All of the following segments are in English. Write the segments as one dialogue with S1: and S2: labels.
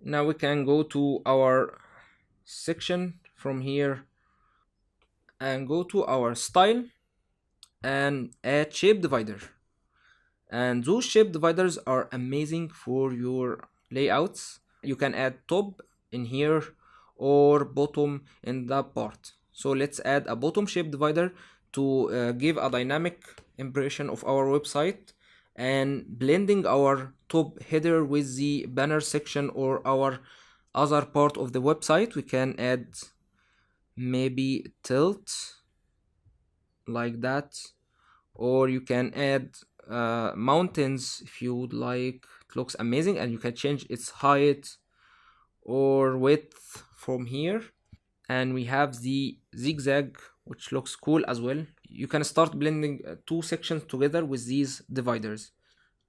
S1: Now we can go to our section from here and go to our style and add shape divider. And those shape dividers are amazing for your layouts. You can add top in here or bottom in that part. So let's add a bottom shape divider to give a dynamic impression of our website, and blending our top header with the banner section or our other part of the website. We can add maybe tilt like that, or you can add mountains if you would like. It looks amazing, and you can change its height or width from here. And we have the zigzag, which looks cool as well. You can start blending two sections together with these dividers.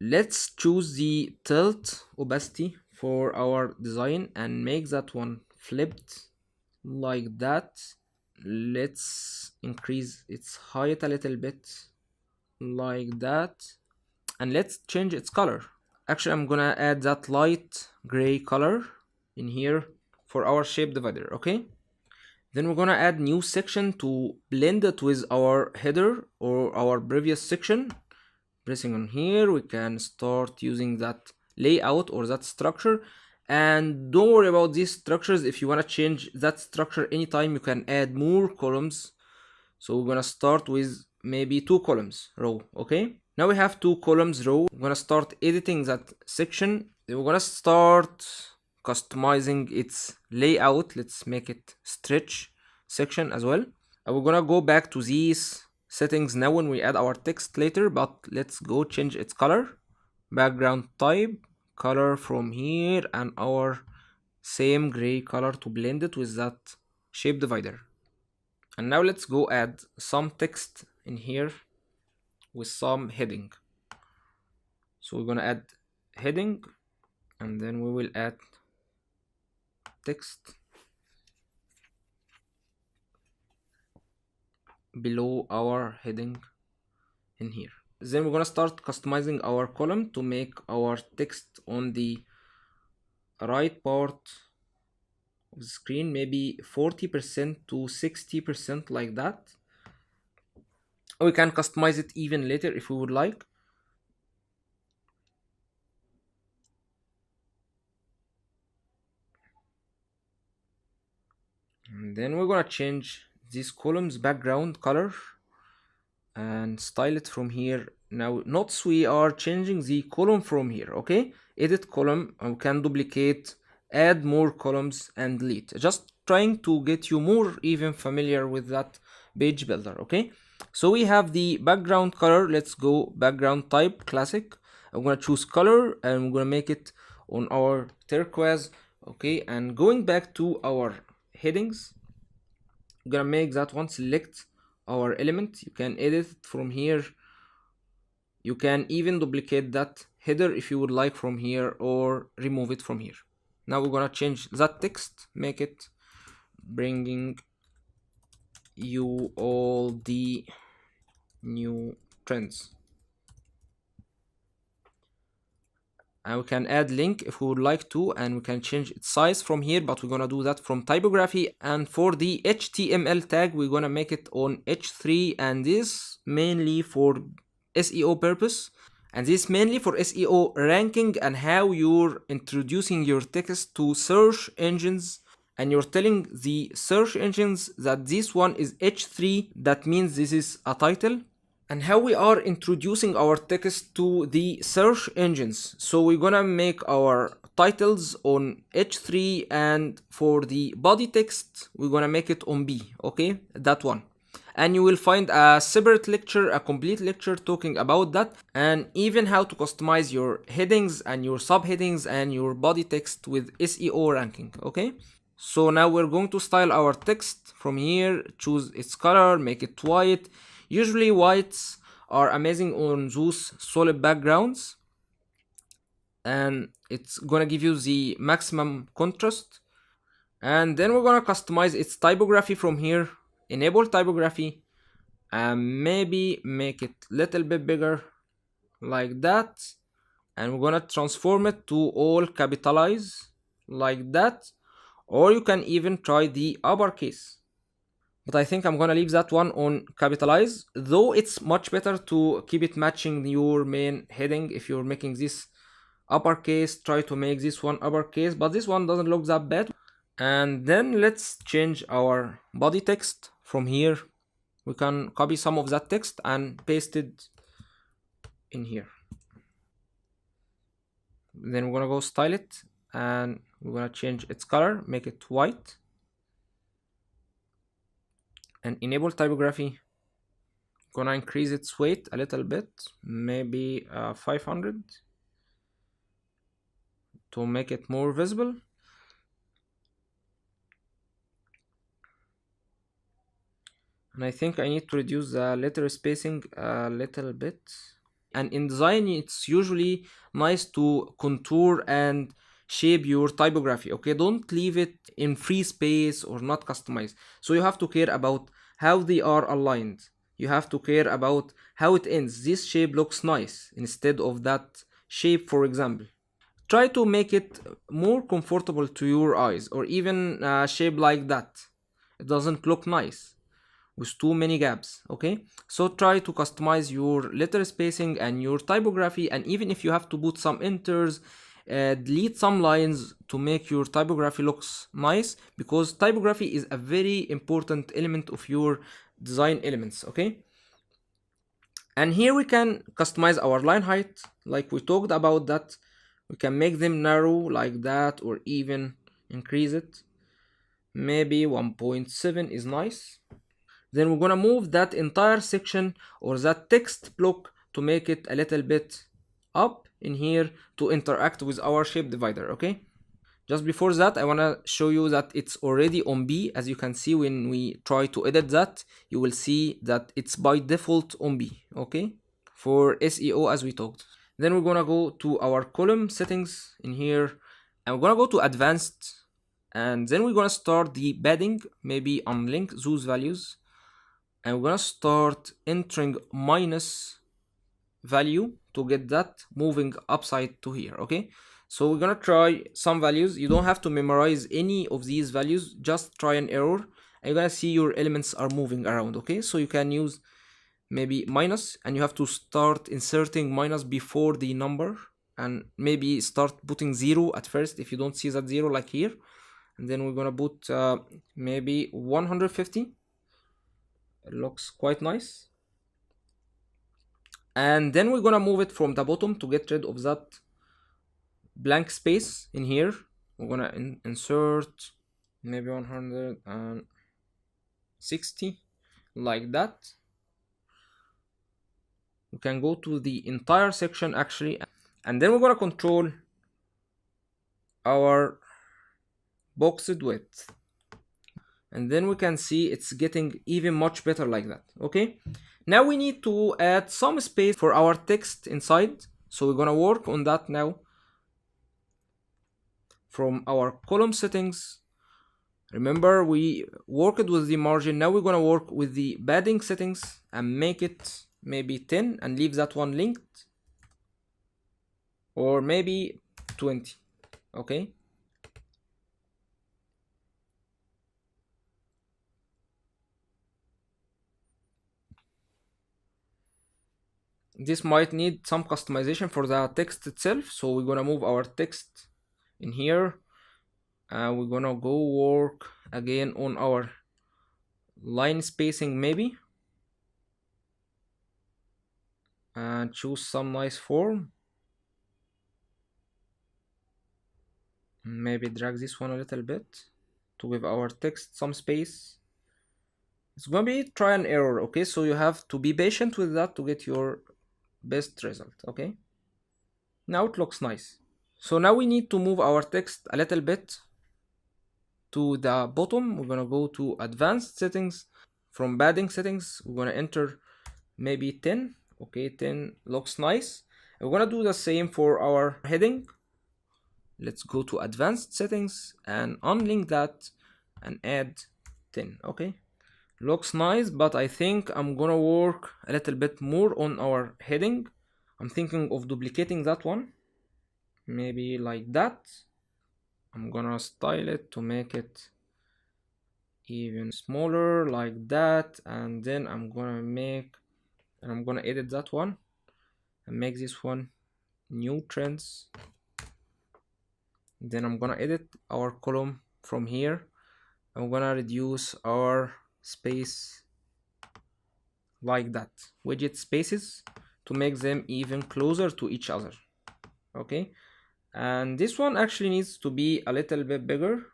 S1: Let's choose the tilt opacity for our design and make that one flipped like that. Let's increase its height a little bit like that, and let's change its color. Actually, I'm gonna add that light gray color in here for our shape divider. Okay, then we're gonna add new section to blend it with our header or our previous section. Pressing on here, we can start using that layout or that structure. And don't worry about these structures. If you want to change that structure anytime, you can add more columns. So we're gonna start with maybe 2 columns row. Okay, now we have 2 columns row. I'm gonna start editing that section. Then we're gonna start customizing its layout. Let's make it stretch section as well. And we're gonna go back to these settings now when we add our text later, but let's go change its color, background type, color from here, and our same gray color to blend it with that shape divider. And now let's go add some text in here with some heading. So we're gonna add heading, and then we will add text below our heading in here. Then we're gonna start customizing our column to make our text on the right part of the screen, maybe 40% to 60% like that. We can customize it even later if we would like. And then we're gonna change this column's background color and style it from here. Now notice we are changing the column from here. Okay, edit column, and we can duplicate, add more columns, and delete. Just trying to get you more even familiar with that page builder. Okay, so we have the background color. Let's go background type classic. I'm gonna choose color, and we're gonna make it on our turquoise. Okay, and going back to our headings, I'm gonna make that one, select our element. You can edit it from here. You can even duplicate that header if you would like from here, or remove it from here. Now we're gonna change that text, make it bringing you all the new trends. And we can add link if we would like to, and we can change its size from here, but we're gonna do that from typography. And for the HTML tag, we're gonna make it on H3, and this mainly for SEO purpose, and this mainly for SEO ranking and how you're introducing your text to search engines, and you're telling the search engines that this one is H3, that means this is a title, and how we are introducing our text to the search engines. So we're gonna make our titles on H3, and for the body text we're gonna make it on B. Okay, that one. And you will find a separate lecture, a complete lecture talking about that, and even how to customize your headings and your subheadings and your body text with SEO ranking. Okay, so now we're going to style our text from here. Choose its color, make it white. Usually whites are amazing on those solid backgrounds, and it's gonna give you the maximum contrast. And then we're gonna customize its typography from here. Enable typography, and maybe make it a little bit bigger like that, and we're gonna transform it to all capitalize like that, or you can even try the uppercase. But I think I'm gonna leave that one on capitalize, though it's much better to keep it matching your main heading. If you're making this uppercase, try to make this one uppercase, but this one doesn't look that bad. And then let's change our body text. From here we can copy some of that text and paste it in here. Then we're gonna go style it, and we're gonna change its color, make it white, and enable typography. Gonna increase its weight a little bit, maybe 500, to make it more visible. And I think I need to reduce the letter spacing a little bit. And in design, it's usually nice to contour and shape your typography. Okay, don't leave it in free space or not customized. So you have to care about how they are aligned. You have to care about how it ends. This shape looks nice instead of that shape, for example. Try to make it more comfortable to your eyes, or even a shape like that. It doesn't look nice with too many gaps. Okay, so try to customize your letter spacing and your typography, and even if you have to put some enters, delete some lines to make your typography looks nice, because typography is a very important element of your design elements. Okay, and here we can customize our line height like we talked about that. We can make them narrow like that, or even increase it. Maybe 1.7 is nice. Then we're gonna move that entire section or that text block to make it a little bit up in here to interact with our shape divider. Okay, just before that I want to show you that it's already on B. As you can see, when we try to edit that, you will see that it's by default on B. Okay, for SEO as we talked. Then we're gonna go to our column settings in here, and we're gonna go to advanced, and then we're gonna start the padding, maybe unlink those values, and we're gonna start entering minus value to get that moving upside to here. Okay, so we're gonna try some values. You don't have to memorize any of these values, just try an error, and you're gonna see your elements are moving around. Okay, so you can use maybe minus, and you have to start inserting minus before the number, and maybe start putting 0 at first if you don't see that 0 like here. And then we're gonna put maybe 150. It looks quite nice. And then we're gonna move it from the bottom to get rid of that blank space in here. We're gonna insert maybe 160 like that. We can go to the entire section actually, and then we're gonna control our boxed width, and then we can see it's getting even much better like that. Okay, now we need to add some space for our text inside, so we're gonna work on that now. From our column settings, remember we worked with the margin, now we're gonna work with the padding settings and make it maybe 10 and leave that one linked, or maybe 20. Okay, this might need some customization for the text itself, so we're gonna move our text in here, and we're gonna go work again on our line spacing maybe, and choose some nice form. Maybe drag this one a little bit to give our text some space. It's gonna be try and error. Okay, so you have to be patient with that to get your best result. Okay, now it looks nice. So now we need to move our text a little bit to the bottom. We're gonna go to advanced settings. From padding settings, we're gonna enter maybe 10. Okay, 10 looks nice. We're gonna do the same for our heading. Let's go to advanced settings and unlink that and add 10. Okay, looks nice, but I think I'm gonna work a little bit more on our heading. I'm thinking of duplicating that one, maybe like that. I'm gonna style it to make it even smaller like that, and then I'm gonna edit that one and make this one new trends. Then I'm gonna edit our column from here. I'm gonna reduce our space like that, widget spaces, to make them even closer to each other. Okay, and this one actually needs to be a little bit bigger,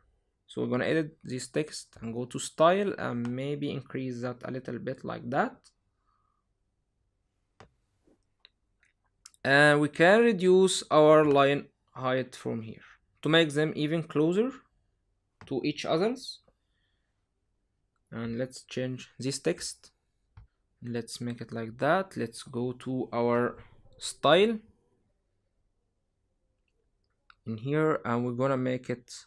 S1: so we're gonna edit this text and go to style and maybe increase that a little bit like that. And we can reduce our line height from here to make them even closer to each others. And let's change this text. Let's make it like that. Let's go to our style in here, and we're gonna make it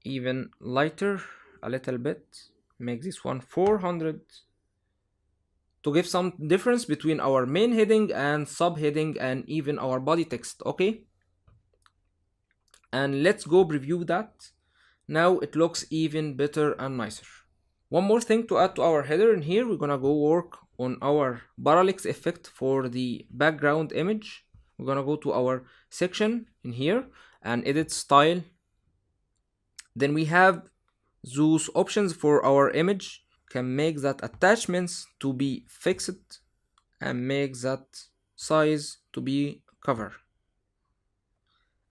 S1: even lighter a little bit. Make this one 400 to give some difference between our main heading and subheading and even our body text. Okay, and let's go preview that. Now it looks even better and nicer. One more thing to add to our header in here, we're gonna go work on our parallax effect for the background image. We're gonna go to our section in here and edit style. Then we have those options for our image. Can make that attachments to be fixed and make that size to be cover.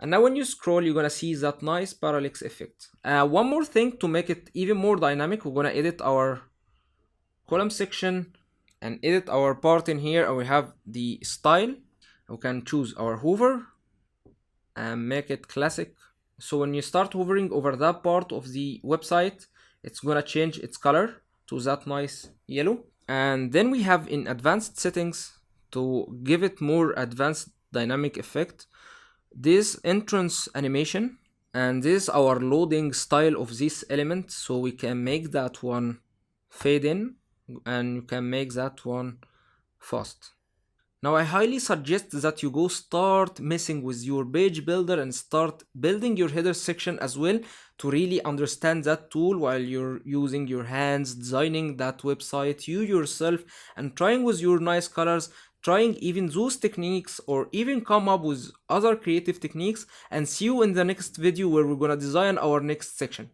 S1: And now when you scroll, you're gonna see that nice parallax effect. One more thing to make it even more dynamic, we're gonna edit our column section and edit our part in here, and we have the style. We can choose our hover and make it classic. So when you start hovering over that part of the website, it's gonna change its color to that nice yellow. And then we have in advanced settings, to give it more advanced dynamic effect, this entrance animation, and this is our loading style of this element. So we can make that one fade in and you can make that one fast. Now I highly suggest that you go start messing with your page builder and start building your header section as well, to really understand that tool while you're using your hands designing that website you yourself, and trying with your nice colors, trying even those techniques, or even come up with other creative techniques. And see you in the next video where we're gonna design our next section.